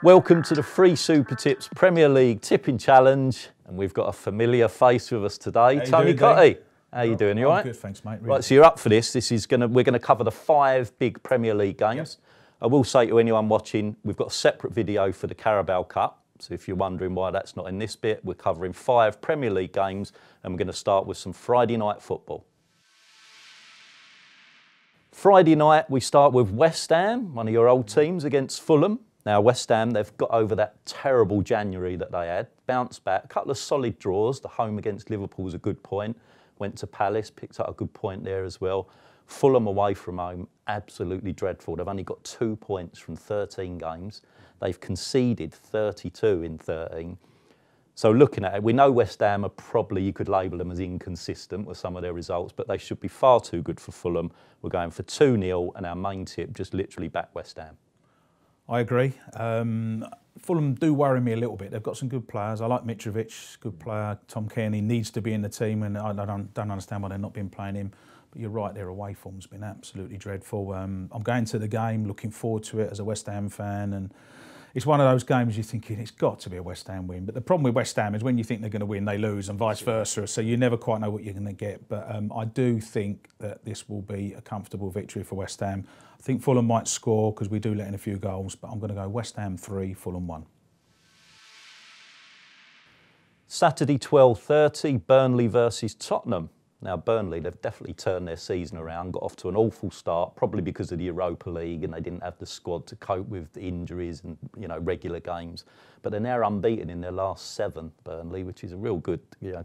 Welcome to the Free Super Tips Premier League Tipping Challenge, and we've got a familiar face with us today, Tony Cottee. How you doing? You all right? Good, thanks, mate. Really. Right, so you're up for this. We're going to cover the 5 big Premier League games. Yep. I will say to anyone watching, we've got a separate video for the Carabao Cup. So if you're wondering why that's not in this bit, we're covering 5 Premier League games, and we're going to start with some Friday night football. Friday night, we start with West Ham, one of your old teams, against Fulham. Now, West Ham, they've got over that terrible January that they had, bounced back, a couple of solid draws. The home against Liverpool was a good point. Went to Palace, picked up a good point there as well. Fulham away from home, absolutely dreadful. They've only got 2 points from 13 games. They've conceded 32 in 13. So looking at it, we know West Ham are probably, you could label them as inconsistent with some of their results, but they should be far too good for Fulham. We're going for 2-0, and our main tip, just literally back West Ham. I agree. Fulham do worry me a little bit. They've got some good players. I like Mitrovic, good player. Tom Kearney needs to be in the team, and I don't understand why they're not been playing him. But you're right, their away form's been absolutely dreadful. I'm going to the game, looking forward to it as a West Ham fan, and it's one of those games you're thinking it's got to be a West Ham win. But the problem with West Ham is when you think they're going to win, they lose, and vice versa. So you never quite know what you're going to get. But I do think that this will be a comfortable victory for West Ham. I think Fulham might score because we do let in a few goals, but I'm going to go West Ham 3, Fulham 1. Saturday 12:30, Burnley versus Tottenham. Now, Burnley, they've definitely turned their season around, got off to an awful start, probably because of the Europa League, and they didn't have the squad to cope with the injuries and, regular games. But they're now unbeaten in their last 7, Burnley, which is a real good,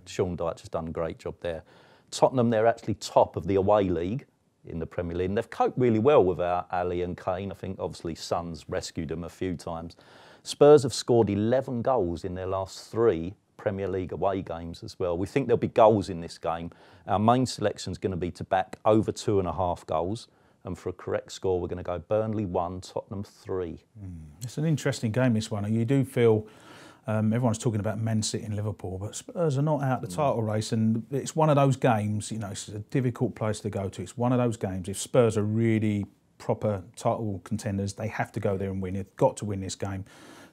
Sean Dyche has done a great job there. Tottenham, they're actually top of the away league in the Premier League, and they've coped really well without Ali and Kane. I think, obviously, Son's rescued them a few times. Spurs have scored 11 goals in their last 3 Premier League away games as well. We think there'll be goals in this game. Our main selection is going to be to back over 2.5 goals. And for a correct score, we're going to go Burnley 1, Tottenham 3. It's an interesting game, this one. You do feel, everyone's talking about Man City and Liverpool, but Spurs are not out the title race. And it's one of those games, it's a difficult place to go to. It's one of those games. If Spurs are really proper title contenders, they have to go there and win. They've got to win this game.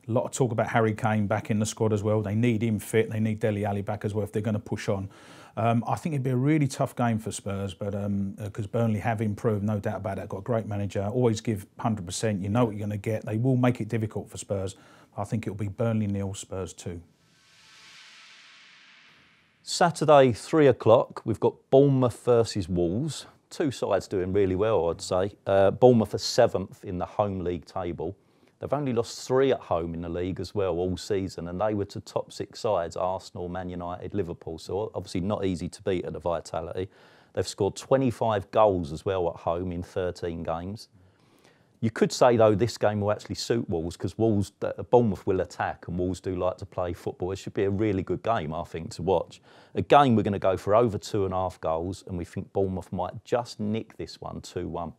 A lot of talk about Harry Kane back in the squad as well. They need him fit. They need Dele Alli back as well if they're going to push on. I think it'd be a really tough game for Spurs, but because Burnley have improved, no doubt about it. Got a great manager. Always give 100%. You know what you're going to get. They will make it difficult for Spurs. I think it'll be Burnley 0, Spurs 2. Saturday, 3 o'clock, we've got Bournemouth versus Wolves. 2 sides doing really well, I'd say. Bournemouth are 7th in the home league table. They've only lost 3 at home in the league as well all season, and they were to top 6 sides, Arsenal, Man United, Liverpool, so obviously not easy to beat at the Vitality. They've scored 25 goals as well at home in 13 games. You could say, though, this game will actually suit Wolves because Bournemouth will attack and Wolves do like to play football. It should be a really good game, I think, to watch. Again, we're going to go for over 2.5 goals, and we think Bournemouth might just nick this one 2-1.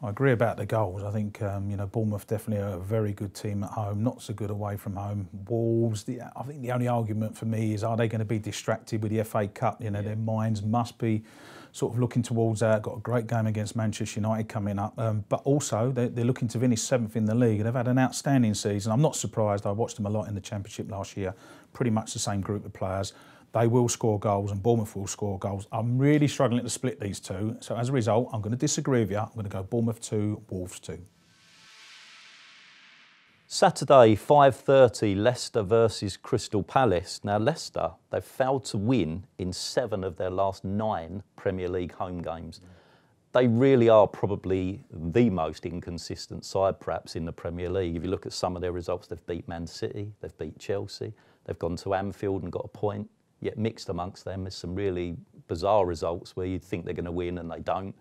I agree about the goals. I think Bournemouth definitely are a very good team at home, not so good away from home. Wolves, I think the only argument for me is, are they going to be distracted with the FA Cup? Their minds must be sort of looking towards that. Got a great game against Manchester United coming up, but also they're looking to finish 7th in the league. And they've had an outstanding season. I'm not surprised. I watched them a lot in the Championship last year. Pretty much the same group of players. They will score goals and Bournemouth will score goals. I'm really struggling to split these 2. So as a result, I'm going to disagree with you. I'm going to go Bournemouth 2, Wolves 2. Saturday, 5:30, Leicester versus Crystal Palace. Now, Leicester, they've failed to win in 7 of their last 9 Premier League home games. They really are probably the most inconsistent side, perhaps, in the Premier League. If you look at some of their results, they've beat Man City, they've beat Chelsea, they've gone to Anfield and got a point. Yet mixed amongst them is some really bizarre results where you'd think they're going to win and they don't.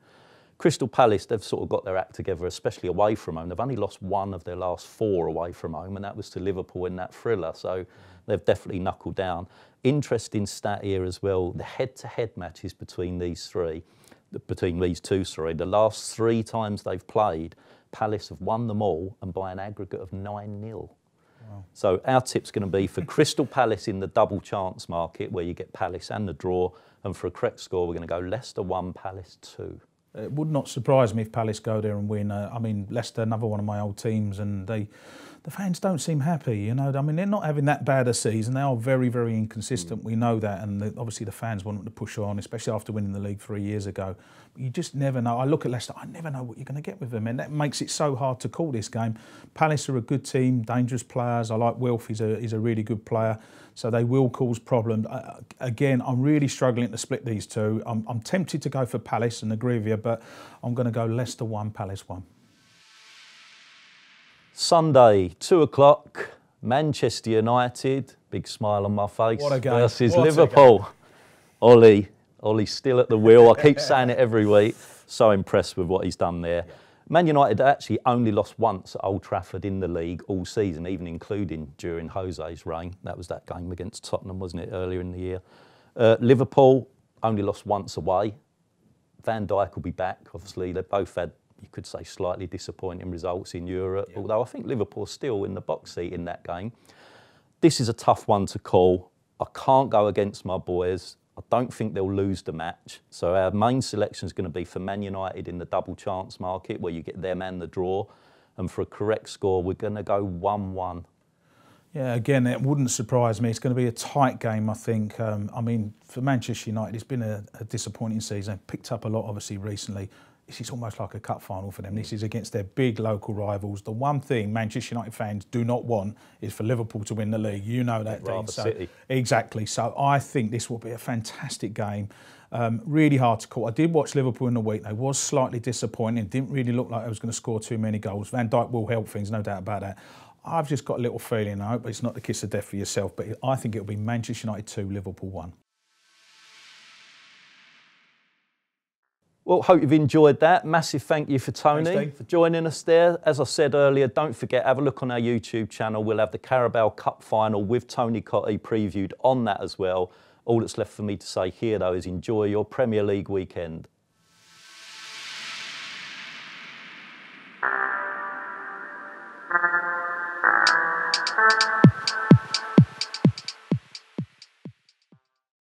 Crystal Palace, they've sort of got their act together, especially away from home. They've only lost 1 of their last 4 away from home, and that was to Liverpool in that thriller. So they've definitely knuckled down. Interesting stat here as well, the head-to-head matches between these 2, the last 3 times they've played, Palace have won them all and by an aggregate of 9-0. Wow. So our tip's going to be for Crystal Palace in the double chance market, where you get Palace and the draw, and for a correct score, we're going to go Leicester 1, Palace 2. It would not surprise me if Palace go there and win. Leicester, another one of my old teams, and they the fans don't seem happy, you know. I mean, they're not having that bad a season. They are very, very inconsistent. We know that, and obviously the fans want them to push on, especially after winning the league 3 years ago. But you just never know. I look at Leicester, I never know what you're going to get with them, and that makes it so hard to call this game. Palace are a good team, dangerous players. I like Wilf, he's a really good player, so they will cause problems. Again, I'm really struggling to split these two. I'm tempted to go for Palace and agree with you, but I'm going to go Leicester 1, Palace 1. Sunday, 2 o'clock, Manchester United, big smile on my face, What a game. versus What a Liverpool. Ollie's still at the wheel. I keep saying it every week. So impressed with what he's done there. Yeah. Man United actually only lost once at Old Trafford in the league all season, even including during Jose's reign. That was that game against Tottenham, wasn't it, earlier in the year. Liverpool only lost once away. Van Dijk will be back. Obviously, they both had, you could say, slightly disappointing results in Europe, although I think Liverpool's still in the box seat in that game. This is a tough one to call. I can't go against my boys. I don't think they'll lose the match. So our main selection is going to be for Man United in the double chance market, where you get them and the draw. And for a correct score, we're going to go 1-1. Yeah, again, it wouldn't surprise me. It's going to be a tight game, I think. I mean, for Manchester United, it's been a disappointing season. Picked up a lot, obviously, recently. This is almost like a cup final for them. This is against their big local rivals. The one thing Manchester United fans do not want is for Liverpool to win the league. You know that, Dean. City. Exactly. So I think this will be a fantastic game. Really hard to call. I did watch Liverpool in the week. They was slightly disappointing. Didn't really look like they was going to score too many goals. Van Dijk will help things, no doubt about that. I've just got a little feeling, I hope it's not the kiss of death for yourself, but I think it'll be Manchester United 2, Liverpool 1. Well, hope you've enjoyed that. Massive thank you for Tony Thanks, for joining us there. As I said earlier, don't forget, have a look on our YouTube channel. We'll have the Carabao Cup final with Tony Cottee previewed on that as well. All that's left for me to say here, though, is enjoy your Premier League weekend.